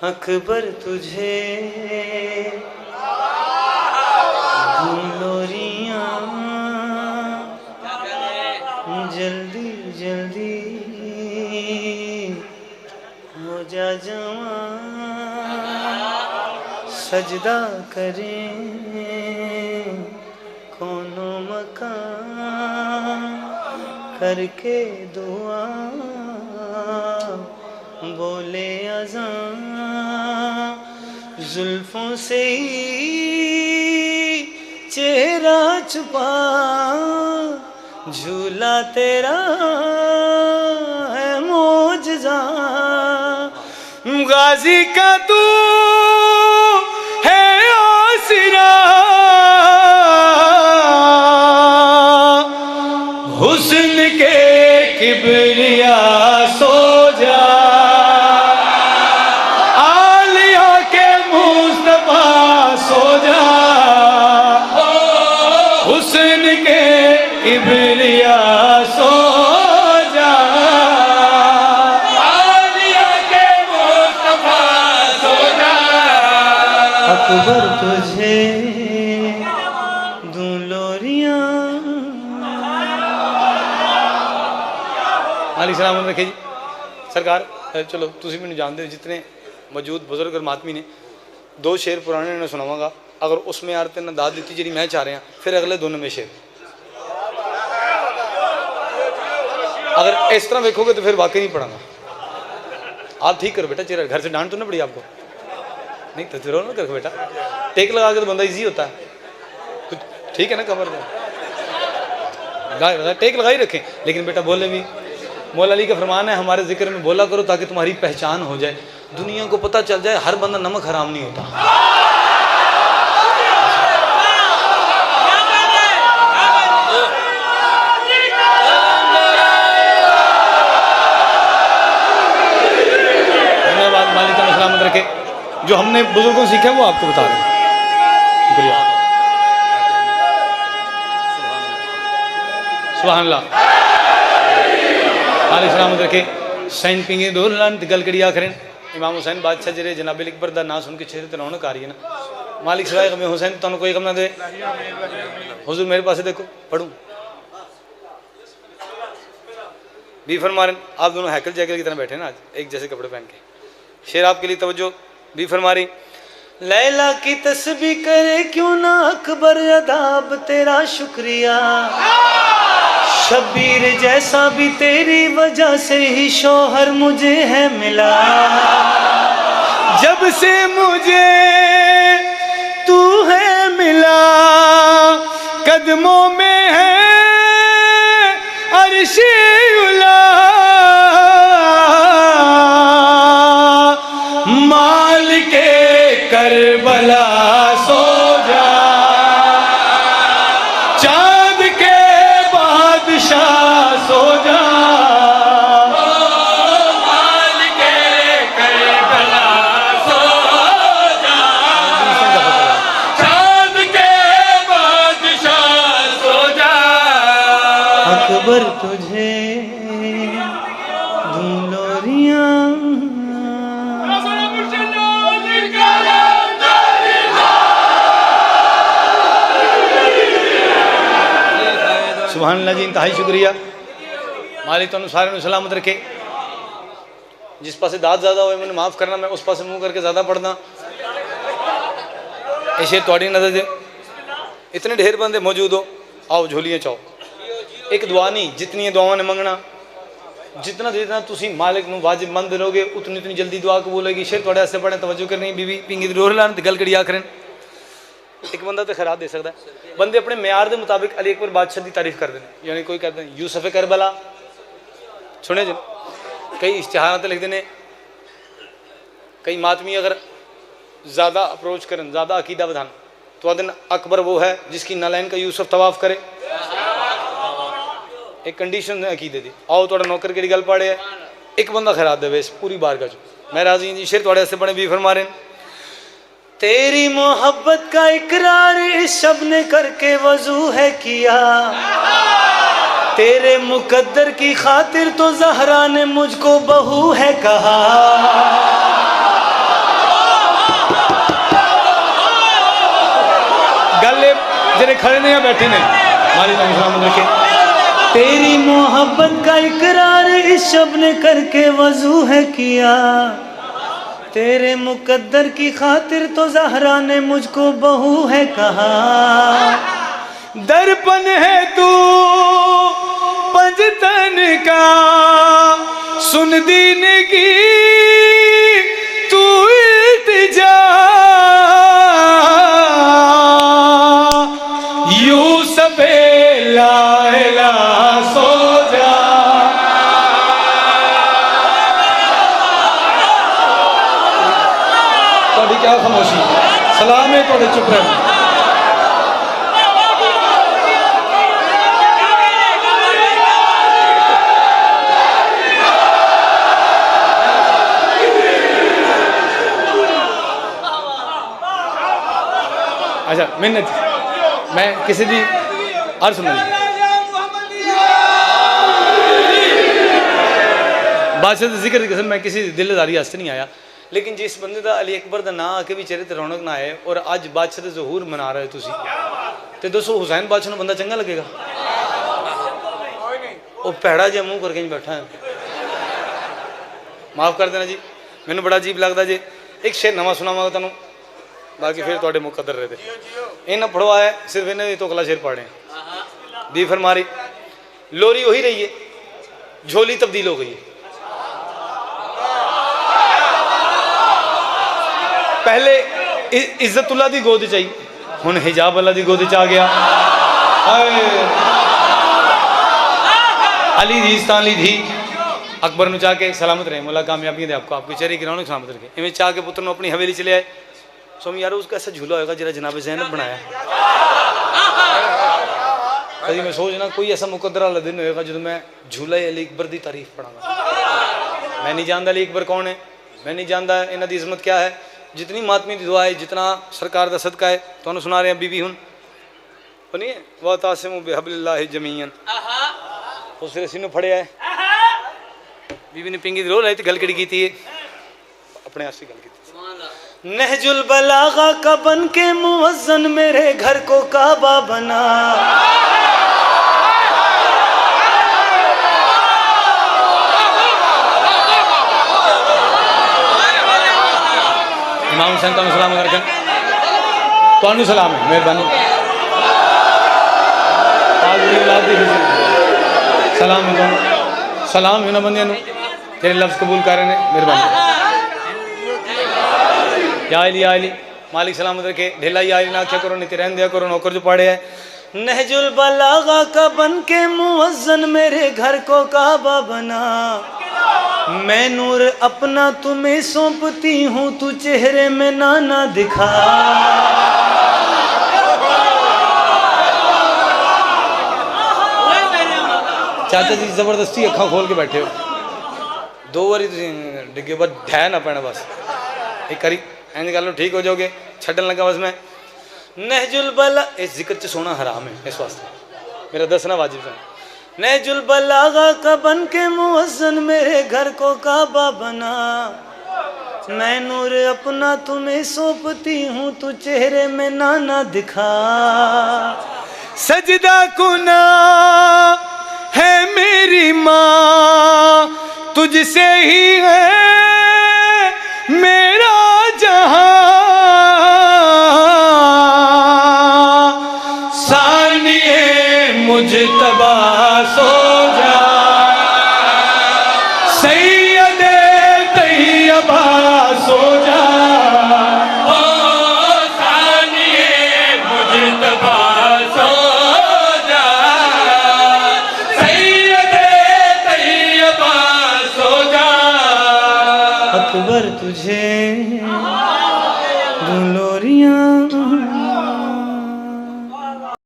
अकबर तुझे लोरियां जल्दी जल्दी हो जा जवां, सजदा करें कोनो मकान करके दुआ बोले अज़ां, जुल्फों से ही चेहरा छुपा, झूला तेरा है मौजज़ा, गाजी का तू है आसिरा, हुस्न के किबरिया सो जा, आलिया के मुस्तफा सो जा, हुस्न के किबरिया सो जा, आलिया के मुस्तफा सो जा, अकबर तुझे दूं लोरियां। मालिक सलाम रखे जी। सरकार चलो तुम मैंने जानते हो जितने मौजूद बुजुर्ग और मातमी ने, दो शेर पुराने ने सुनावांगा, अगर उसमें यार तेना दाद दी जी मैं चाह रहा फिर अगले दोनों में शेर, अगर इस तरह देखोगे तो फिर वाकई नहीं पढ़ाना। आप ठीक करो बेटा, चेहरा घर से डांट तो ना पड़ी आपको, नहीं तो जरूर ना करो बेटा, टेक लगा के तो बंदा इजी होता है, ठीक है ना, कमर में टेक लगा ही रखें, लेकिन बेटा बोले भी मौला अली का फरमान है हमारे जिक्र में बोला करो ताकि तुम्हारी पहचान हो जाए, दुनिया को पता चल जाए हर बंदा नमक हराम नहीं होता। धन्यवाद, मालिक का सलामत रखे। जो हमने बुजुर्गों से सीखा वो आपको बता रहे हैं। शुक्रिया। सुभान अल्लाह। मालिक सलामत रखे। सैन पिंगे दो लान गल कड़ी आखिर इमाम हुसैन बादशाह जरे जनाब अकबर दा ना सुन के चेहरे ते रौनक आ रही है ना। मालिक सिवाय गम हुसैन तुम कोई गम ना दे। हुजूर मेरे पास देखो पढ़ूं भी फरमा रहे, आप दोनों हैकल जैकल की तरह बैठे ना आज एक जैसे कपड़े पहन के। शेर आपके लिए तवज्जो भी फरमा रही, लैला की तस्बीह करे क्यों ना अकबर अदाब तेरा शुक्रिया, शबीर जैसा भी तेरी वजह से ही शौहर मुझे है मिला, जब से मुझे तू है मिला कदमों में है अर्शे उला, माल के करबला सो जा, चांद के बादशाह सो जा, माल के करबला सो जा, चांद के बादशाह सो जा, अकबर तुझे दूं लोरियां। सुभान अल्लाह जी, इंतहाई शुक्रिया। मालिक तुम सारे सलामत रखे। जिस पास दाद ज़्यादा हो मैंने माफ़ करना, मैं उस पास मुँह करके ज़्यादा पढ़ना। ऐसे थोड़ी नजर दे इतने ढेर बंदे मौजूद हो, आओ झोलियाँ चाओ। एक दुआ नहीं, जितनी दुआओं ने मंगना, जितना जितना तुम मालिक को वाजिब मंद रहोगे उतनी उतनी जल्दी दुआ कबूल होगी। शेर थोड़े ऐसे पढ़े तवज्जो करनी, बीबी पिंगी रोह लान गल कड़ी आखिर एक बंदा तो खैरात दे सकता है, बंदे अपने म्यार के मुताबिक अली अकबर बादशाह की तारीफ कर दें। यानी कोई कहते हैं यूसुफ करबला सुने जिन, कई इश्तिहारात लिख देने, कई मातमी अगर ज़्यादा अप्रोच करें, ज़्यादा अकीदा बधान तो आदन अकबर वो है जिसकी नालैन का यूसुफ तवाफ़ करे। एक कंडीशन अकीदे दी, आओ थोड़ा नौकर की गल पढ़े एक बंदा खैरात दे पूरी बार का जो मैं राजी जी। शेर थोड़े ऐसे बड़े भी फरमा रहे, तेरी मोहब्बत का इकरार इस शब ने करके वजू है किया, तेरे मुकद्दर की खातिर तो ज़हरा ने मुझको बहू है कहा, जेरे खड़े ने या बैठे ने, मालिक तुहानू सलामत रखे। तेरी मोहब्बत का इकरार इस शब ने करके वजू है किया, तेरे मुकद्दर की खातिर तो ज़हरा ने मुझको बहू है कहा। दर्पण है तू पंजतन का, सुन दीन की तू इल्तिजा, यूसुफ ला इलाहा सो जा। थोड़ी क्या खामोशी, सलाम है थोड़े चुप रहे। अच्छा मिन्नत मैं किसी दी अर्ज सुन बादशाह जिक्र की कसम मैं किसी दिलदारी वास्ते नहीं आया, लेकिन जिस बंदे का अली अकबर का ना आके भी चेहरे ते रौनक ना आए और अज बादशाह का ज़हूर मना रहे तुसी, तो दसो हुसैन बादशाह को बंदा चंगा लगेगा? वो भैड़ा जिहा मुँह करके बैठा है। माफ़ कर देना जी, मैनू बड़ा अजीब लगता जी। एक शेर नवा सुनावांगा तुहानू, बाकी फिर थोड़े मुकद्दर रहे थे। इन्हें पढ़वा है, सिर्फ इन्हें तो अगला शेर पढ़े। दी फरमारी लोरी वही रही है, झोली तब्दील हो गई है। पहले इज्जतुल्लाह दी गोद चाहिए, हुण हिजाब अल्लाह दी गोद च आ गया। अली दी स्थान ली थी अकबर में चाह के सलामत रहे, मोला कामयाबी दे आपको, आपके चेहरे की रौनक सलामत रखे। इवें चाह के पुत्र ने अपनी हवेली चले आए। सोम यार उसका ऐसा झूला होगा जरा जनाब ज़ैनब बनाया। कभी मैं सोचना कोई ऐसा मुकद्दर वाला दिन होगा जो मैं झूला अली अकबर की तारीफ पढ़ांगा। मैं नहीं जानता अली अकबर कौन है, मैं नहीं जानता इन्हां दी इज़्ज़त क्या है। जितनी मातमी दी दुआ है, जितना सरकार का सदका है, तुहानू सुना रहे हैं। बीबी हुन सुनिए, वा तासिमु बिहब्लिल्लाहि जमीअन, उस सिरे सीनू फड़िया है। बीबी ने पिंगी रो रही थी, गल कड़ी की थी अपने आस गल की। नहजुल बलागा का बन के मुअज्जन मेरे घर को काबा बना, इमाम हुसैन तुहानू सलाम रखन, तुहानू सलाम है, मेहरबानी सलाम है तुहानू, सलाम है ना बंदियां नू तेरे लफ्ज़ कबूल कर रहे हैं, मेहरबानी। या अली मालिक सलामत रखे, ढेला या अली ना आख्या करो, नहीं रहन दिया करो, नौकर जो पढ़े है। नहजुल बलागा का बन के मुअज्जन मेरे घर को काबा बना, मैं नूर अपना तुम्हें सौंपती हूँ, तू चेहरे में नाना दिखा। चाचा जी जबरदस्ती अखा खोल के बैठे हो, दो बारी डिगे बस ढै ना पैना, बस एक करी इंज कर लो ठीक हो जाओगे। छड्डन लगा बस मैं नहजुल बला, इस जिक्र च सोना हराम है, इस वास्ते मेरा दसना वाजिब है। नहजुल बलागा का बन के मुअज्जन मेरे घर को काबा बना, मैं नूर अपना तुम्हें सौंपती हूँ, तू चेहरे में नाना दिखा। सजदा कुना है मेरी माँ, तुझसे ही है मेरा जहां, सानिए मुजतबा सो जा, सैयदे तैयबा सो जा, ओ सानिए मुजतबा सो जा, सैयदे तैयबा सो जा। अकबर तुझे दुलोरियां